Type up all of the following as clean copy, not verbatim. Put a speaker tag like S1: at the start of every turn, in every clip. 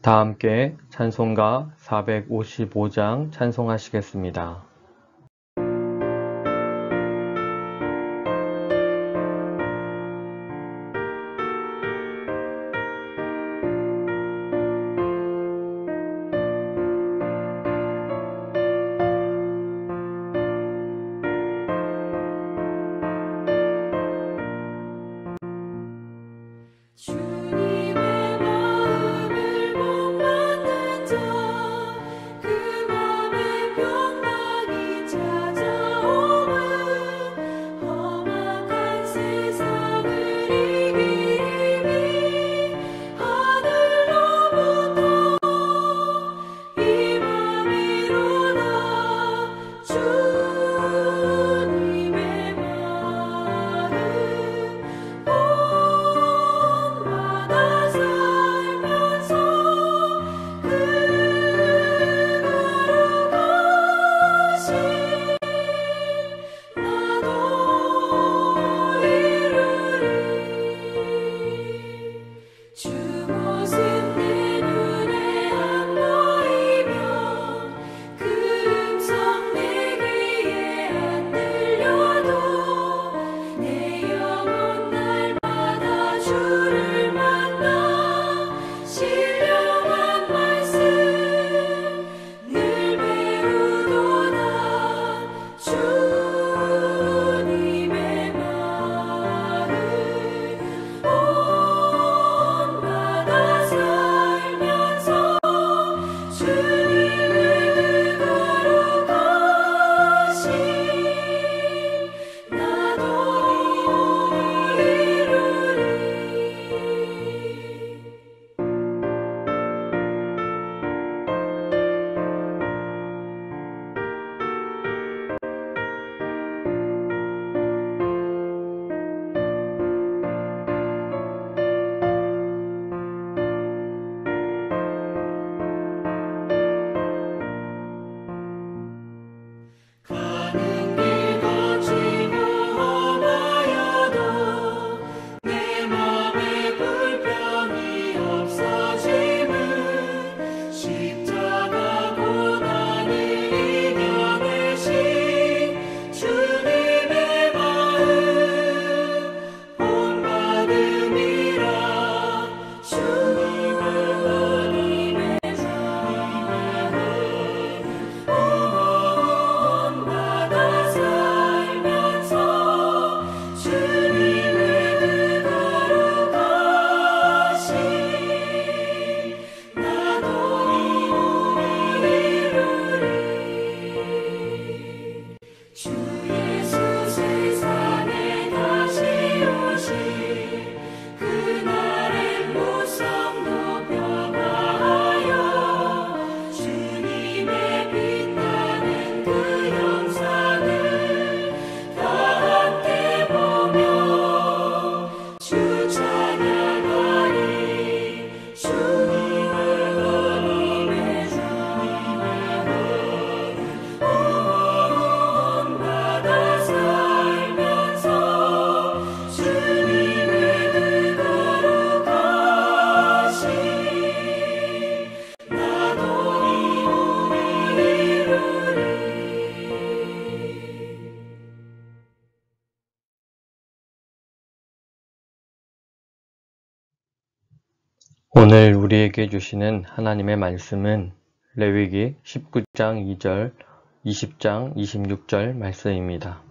S1: 다 함께 찬송가 455장 찬송하시겠습니다. 오늘 우리에게 주시는 하나님의 말씀은 레위기 19장 2절, 20장 26절 말씀입니다.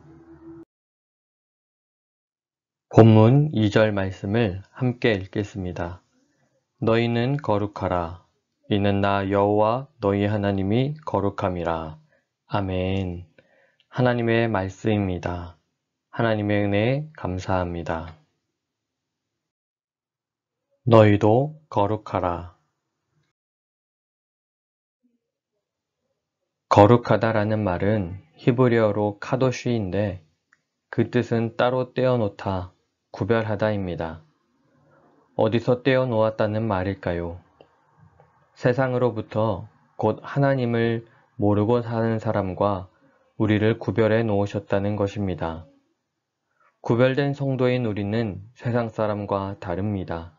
S1: 본문 2절 말씀을 함께 읽겠습니다. 너희는 거룩하라. 이는 나 여호와 너희 하나님이 거룩함이라. 아멘. 하나님의 말씀입니다. 하나님의 은혜에 감사합니다. 너희도 거룩하라. 거룩하다라는 말은 히브리어로 카도쉬인데 그 뜻은 따로 떼어놓다, 구별하다입니다. 어디서 떼어놓았다는 말일까요? 세상으로부터 곧 하나님을 모르고 사는 사람과 우리를 구별해 놓으셨다는 것입니다. 구별된 성도인 우리는 세상 사람과 다릅니다.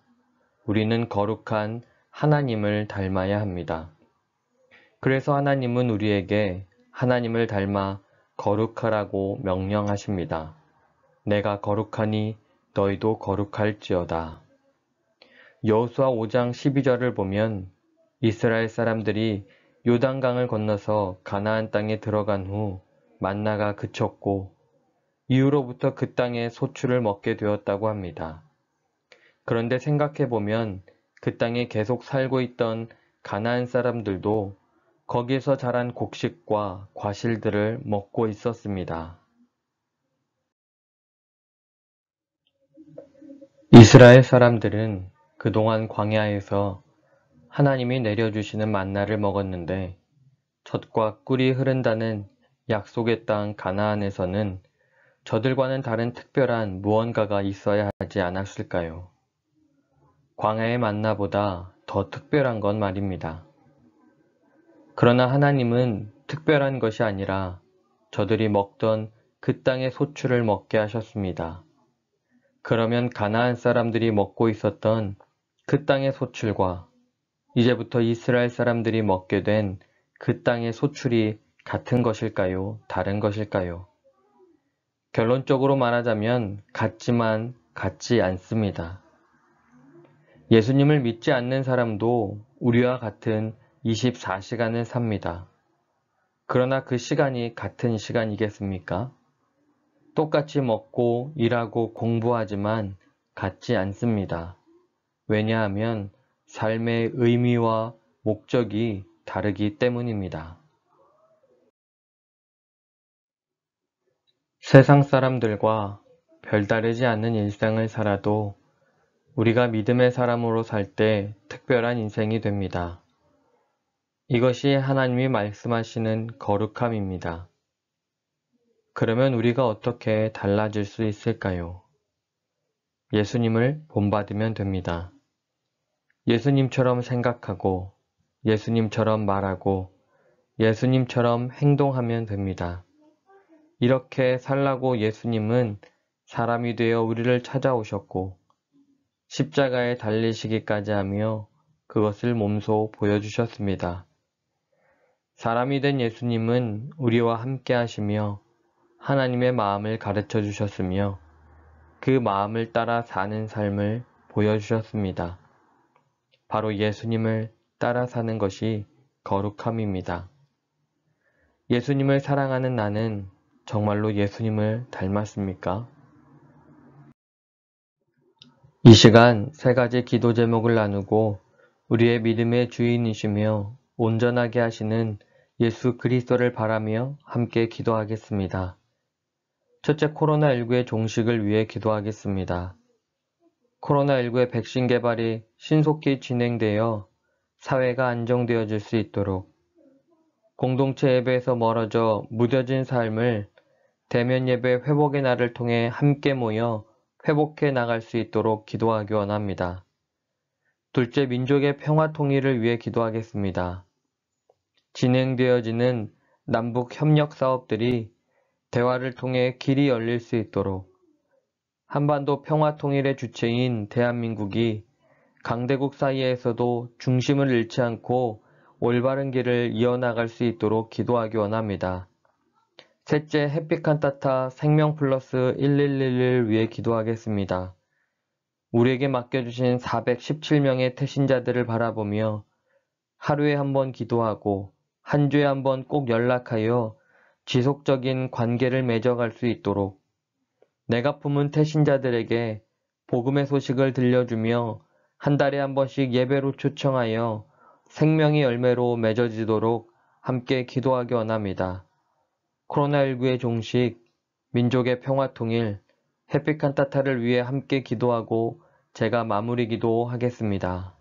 S1: 우리는 거룩한 하나님을 닮아야 합니다. 그래서 하나님은 우리에게 하나님을 닮아 거룩하라고 명령하십니다. 내가 거룩하니 너희도 거룩할지어다. 여호수아 5장 12절을 보면 이스라엘 사람들이 요단강을 건너서 가나안 땅에 들어간 후 만나가 그쳤고 이후로부터 그 땅에 소출을 먹게 되었다고 합니다. 그런데 생각해보면 그 땅에 계속 살고 있던 가나안 사람들도 거기에서 자란 곡식과 과실들을 먹고 있었습니다. 이스라엘 사람들은 그동안 광야에서 하나님이 내려주시는 만나를 먹었는데 젖과 꿀이 흐른다는 약속의 땅 가나안에서는 저들과는 다른 특별한 무언가가 있어야 하지 않았을까요? 광야의 만나보다 더 특별한 건 말입니다. 그러나 하나님은 특별한 것이 아니라 저들이 먹던 그 땅의 소출을 먹게 하셨습니다. 그러면 가나안 사람들이 먹고 있었던 그 땅의 소출과 이제부터 이스라엘 사람들이 먹게 된 그 땅의 소출이 같은 것일까요? 다른 것일까요? 결론적으로 말하자면 같지만 같지 않습니다. 예수님을 믿지 않는 사람도 우리와 같은 24시간을 삽니다. 그러나 그 시간이 같은 시간이겠습니까? 똑같이 먹고 일하고 공부하지만 같지 않습니다. 왜냐하면 삶의 의미와 목적이 다르기 때문입니다. 세상 사람들과 별다르지 않는 일상을 살아도 우리가 믿음의 사람으로 살 때 특별한 인생이 됩니다. 이것이 하나님이 말씀하시는 거룩함입니다. 그러면 우리가 어떻게 달라질 수 있을까요? 예수님을 본받으면 됩니다. 예수님처럼 생각하고 예수님처럼 말하고 예수님처럼 행동하면 됩니다. 이렇게 살라고 예수님은 사람이 되어 우리를 찾아오셨고 십자가에 달리시기까지 하며 그것을 몸소 보여주셨습니다. 사람이 된 예수님은 우리와 함께 하시며 하나님의 마음을 가르쳐 주셨으며 그 마음을 따라 사는 삶을 보여주셨습니다. 바로 예수님을 따라 사는 것이 거룩함입니다. 예수님을 사랑하는 나는 정말로 예수님을 닮았습니까? 이 시간 세 가지 기도 제목을 나누고 우리의 믿음의 주인이시며 온전하게 하시는 예수 그리스도를 바라며 함께 기도하겠습니다. 첫째, 코로나19의 종식을 위해 기도하겠습니다. 코로나19의 백신 개발이 신속히 진행되어 사회가 안정되어질 수 있도록 공동체 예배에서 멀어져 무뎌진 삶을 대면 예배 회복의 날을 통해 함께 모여 회복해 나갈 수 있도록 기도하기 원합니다. 둘째, 민족의 평화 통일을 위해 기도하겠습니다. 진행되어지는 남북 협력 사업들이 대화를 통해 길이 열릴 수 있도록 한반도 평화 통일의 주체인 대한민국이 강대국 사이에서도 중심을 잃지 않고 올바른 길을 이어나갈 수 있도록 기도하기 원합니다. 셋째, 햇빛 칸타타 생명 플러스 1111을 위해 기도하겠습니다. 우리에게 맡겨주신 417명의 태신자들을 바라보며 하루에 한 번 기도하고 한 주에 한 번 꼭 연락하여 지속적인 관계를 맺어갈 수 있도록 내가 품은 태신자들에게 복음의 소식을 들려주며 한 달에 한 번씩 예배로 초청하여 생명의 열매로 맺어지도록 함께 기도하기 원합니다. 코로나19의 종식, 민족의 평화 통일, 햇빛 칸타타를 위해 함께 기도하고 제가 마무리 기도하겠습니다.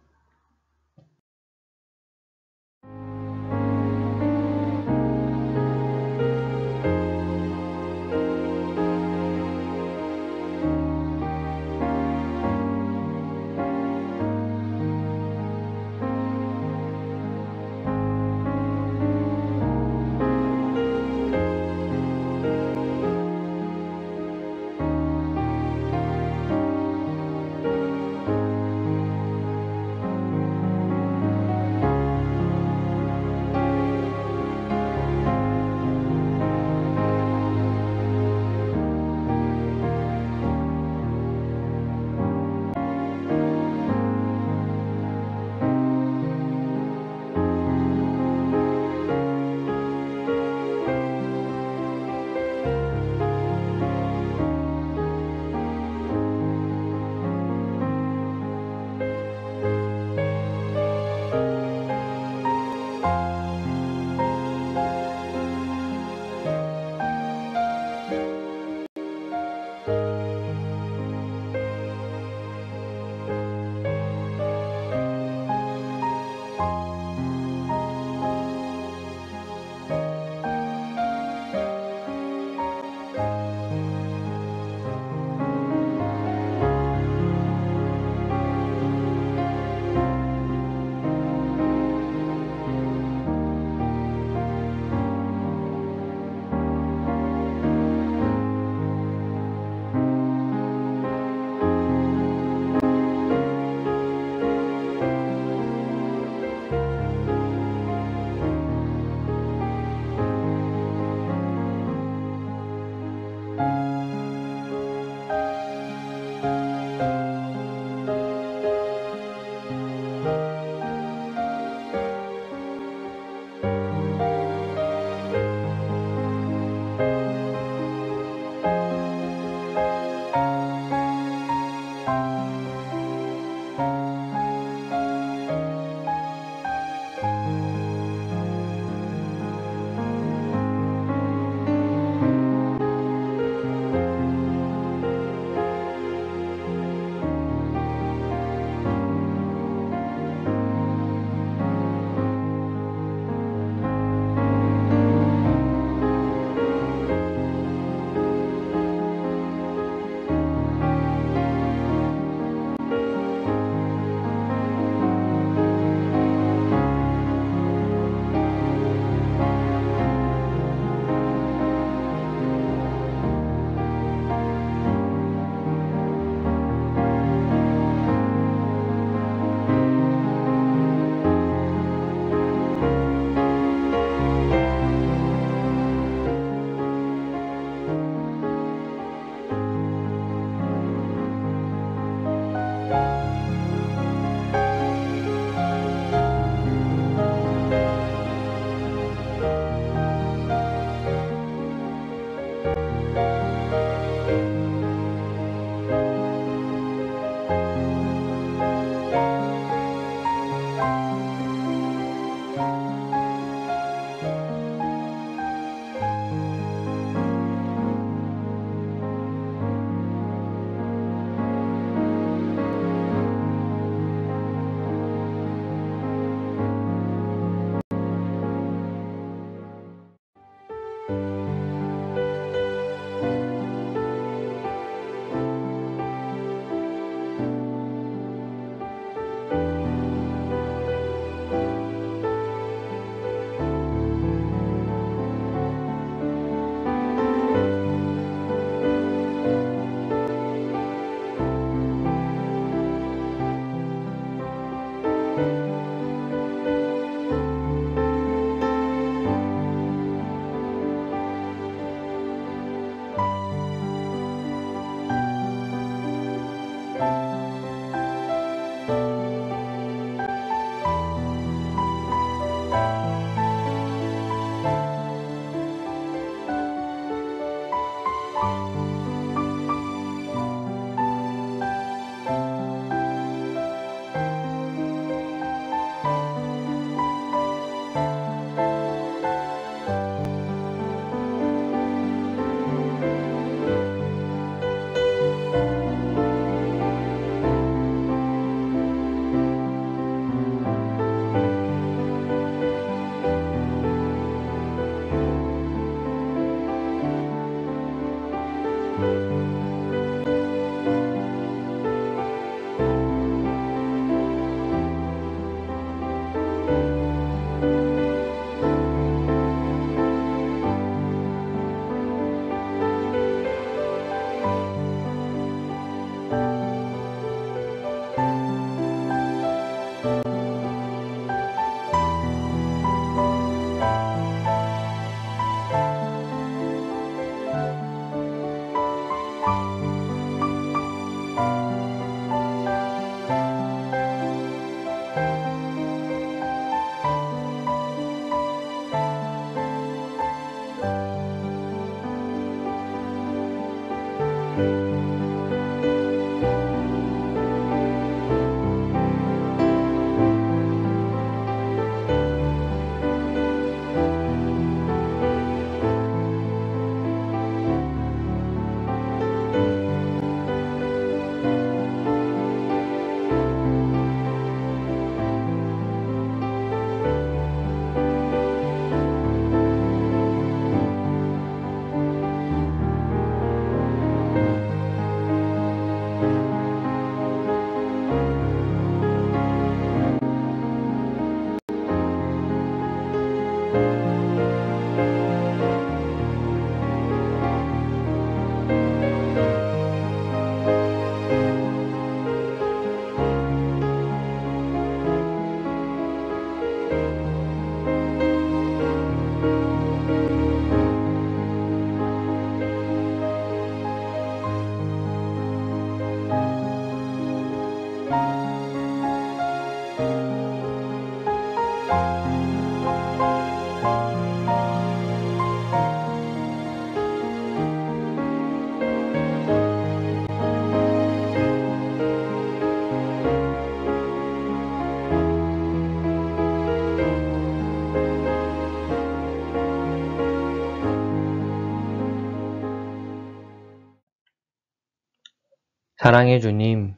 S1: 사랑의 주님,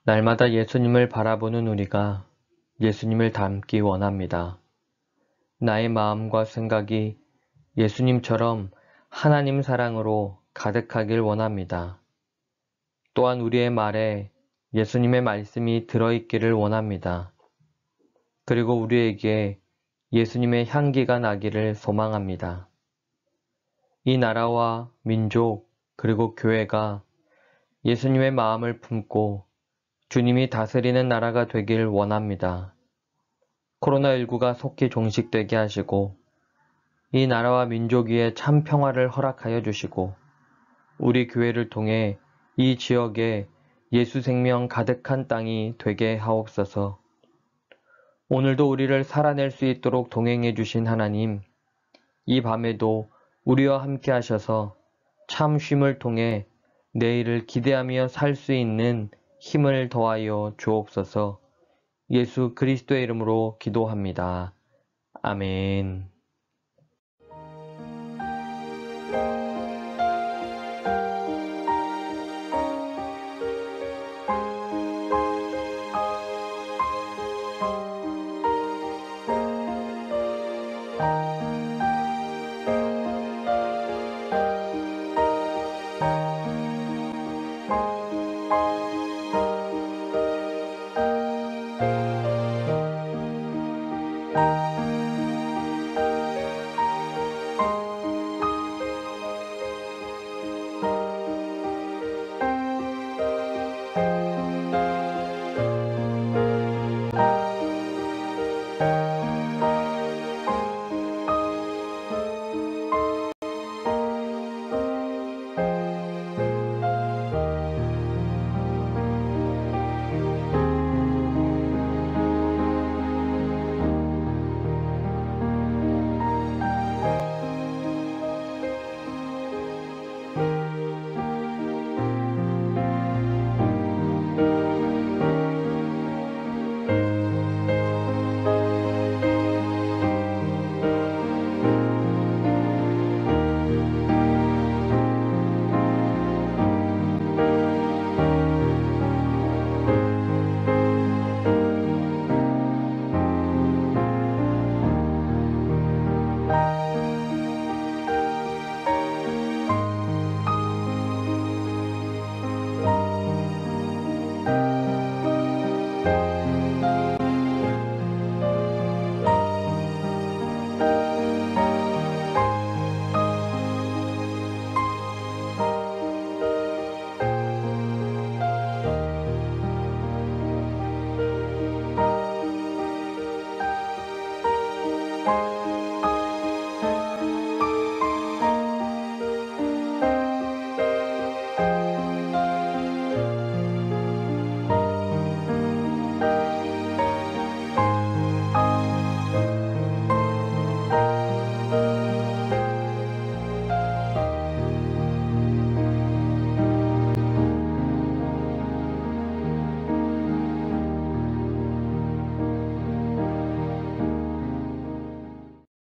S1: 날마다 예수님을 바라보는 우리가 예수님을 닮기 원합니다. 나의 마음과 생각이 예수님처럼 하나님 사랑으로 가득하길 원합니다. 또한 우리의 말에 예수님의 말씀이 들어있기를 원합니다. 그리고 우리에게 예수님의 향기가 나기를 소망합니다. 이 나라와 민족 그리고 교회가 예수님의 마음을 품고 주님이 다스리는 나라가 되길 원합니다. 코로나19가 속히 종식되게 하시고 이 나라와 민족 위에 참 평화를 허락하여 주시고 우리 교회를 통해 이 지역에 예수 생명 가득한 땅이 되게 하옵소서. 오늘도 우리를 살아낼 수 있도록 동행해 주신 하나님, 이 밤에도 우리와 함께 하셔서 참 쉼을 통해 내일을 기대하며 살 수 있는 힘을 더하여 주옵소서. 예수 그리스도의 이름으로 기도합니다. 아멘.